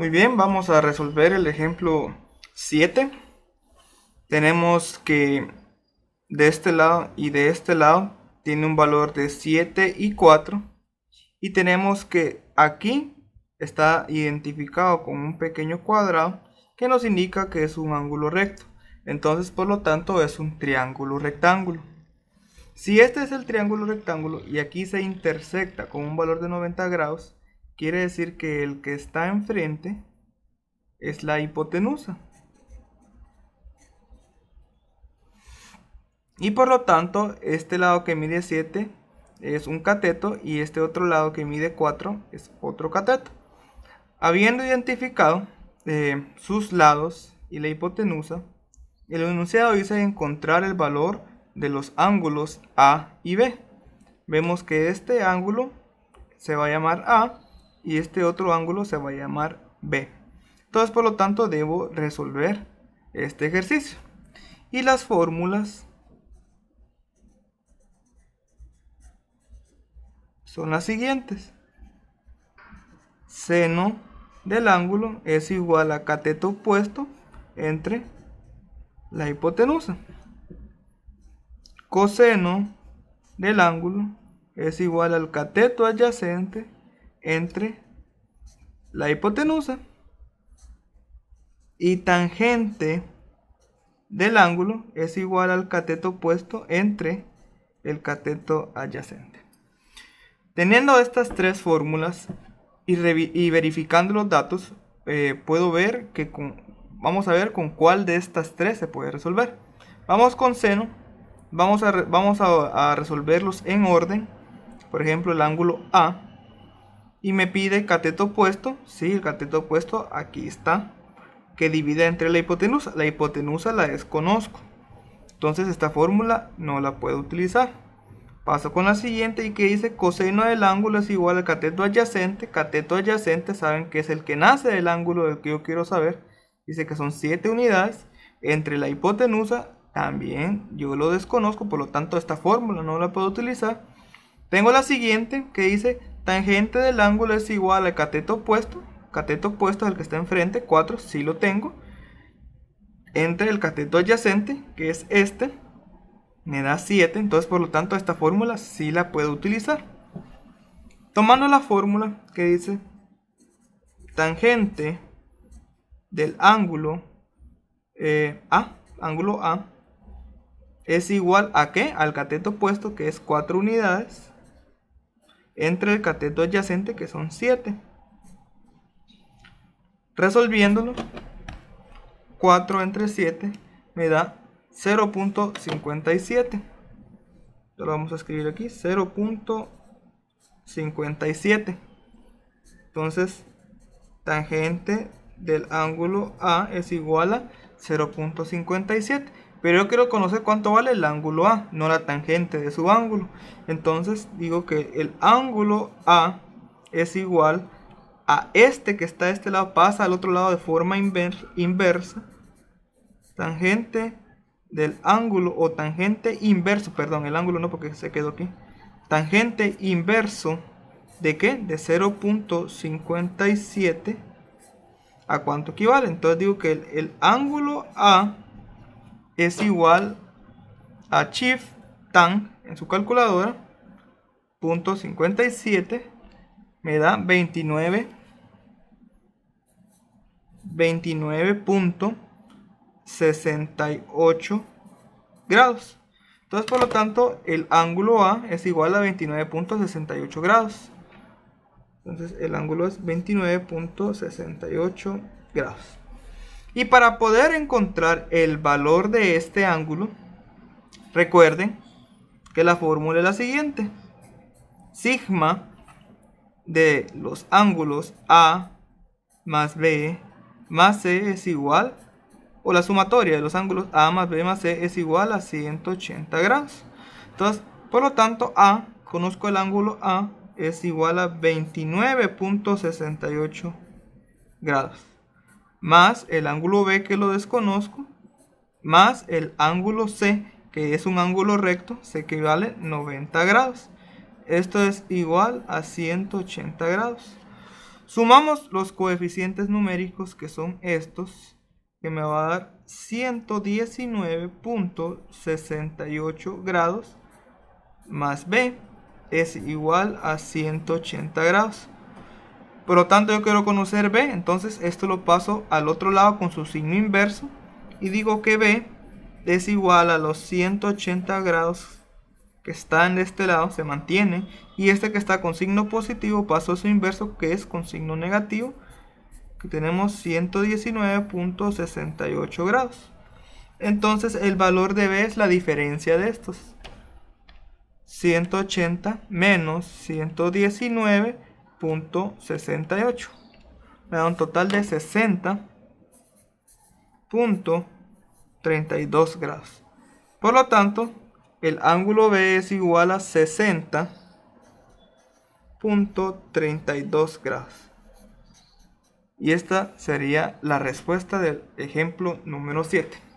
Muy bien, vamos a resolver el ejemplo 7. Tenemos que de este lado y de este lado tiene un valor de 7 y 4. Y tenemos que aquí está identificado con un pequeño cuadrado que nos indica que es un ángulo recto. Entonces, por lo tanto, es un triángulo rectángulo. Si este es el triángulo rectángulo y aquí se intersecta con un valor de 90 grados, quiere decir que el que está enfrente es la hipotenusa. Y por lo tanto, este lado que mide 7 es un cateto y este otro lado que mide 4 es otro cateto. Habiendo identificado sus lados y la hipotenusa, el enunciado dice encontrar el valor de los ángulos A y B. Vemos que este ángulo se va a llamar A y este otro ángulo se va a llamar B. Entonces, por lo tanto, debo resolver este ejercicio. Y las fórmulas son las siguientes. Seno del ángulo es igual a cateto opuesto entre la hipotenusa. Coseno del ángulo es igual al cateto adyacente entre la hipotenusa. Y tangente del ángulo es igual al cateto opuesto entre el cateto adyacente. Teniendo estas tres fórmulas y verificando los datos, puedo ver que vamos a ver con cuál de estas tres se puede resolver. Vamos con seno, vamos a resolverlos en orden. Por ejemplo, el ángulo A, y me pide cateto opuesto. Sí, el cateto opuesto aquí está, que divide entre la hipotenusa. La hipotenusa la desconozco, entonces esta fórmula no la puedo utilizar. Paso con la siguiente y que dice coseno del ángulo es igual al cateto adyacente. Cateto adyacente saben que es el que nace del ángulo del que yo quiero saber. Dice que son 7 unidades. Entre la hipotenusa también yo lo desconozco, por lo tanto esta fórmula no la puedo utilizar. Tengo la siguiente que dice tangente del ángulo es igual al cateto opuesto. Cateto opuesto es el que está enfrente, 4, sí lo tengo. Entre el cateto adyacente, que es este, me da 7, entonces por lo tanto esta fórmula sí la puedo utilizar. Tomando la fórmula que dice tangente del ángulo ángulo A es igual a ¿qué? Al cateto opuesto, que es 4 unidades, entre el cateto adyacente, que son 7. Resolviéndolo, 4 entre 7 me da 0.57. Lo vamos a escribir aquí, 0.57. Entonces, tangente del ángulo A es igual a 0.57. Pero yo quiero conocer cuánto vale el ángulo A, no la tangente de su ángulo. Entonces digo que el ángulo A es igual a este que está de este lado, pasa al otro lado de forma inversa. Tangente del ángulo, o tangente inverso, perdón, el ángulo no, porque se quedó aquí. Tangente inverso de ¿qué? De 0.57. ¿A cuánto equivale? Entonces digo que el ángulo A es igual a shift tan en su calculadora, 0.57 me da 29.68 grados. Entonces, por lo tanto, el ángulo A es igual a 29.68 grados. Entonces, el ángulo es 29.68 grados. Y para poder encontrar el valor de este ángulo, recuerden que la fórmula es la siguiente. Sigma de los ángulos A más B más C es igual, o la sumatoria de los ángulos A más B más C es igual a 180 grados. Entonces, por lo tanto, conozco el ángulo A es igual a 29.68 grados, más el ángulo B, que lo desconozco, más el ángulo C, que es un ángulo recto, se equivale 90 grados. Esto es igual a 180 grados. Sumamos los coeficientes numéricos, que son estos, que me va a dar 119.68 grados más B es igual a 180 grados. Por lo tanto, yo quiero conocer B, entonces esto lo paso al otro lado con su signo inverso y digo que B es igual a los 180 grados que están de este lado, se mantiene, y este que está con signo positivo paso a su inverso, que es con signo negativo, que tenemos 119.68 grados. Entonces el valor de B es la diferencia de estos, 180 menos 119.68, me da un total de 60.32 grados. Por lo tanto, el ángulo B es igual a 60.32 grados. Y esta sería la respuesta del ejemplo número 7.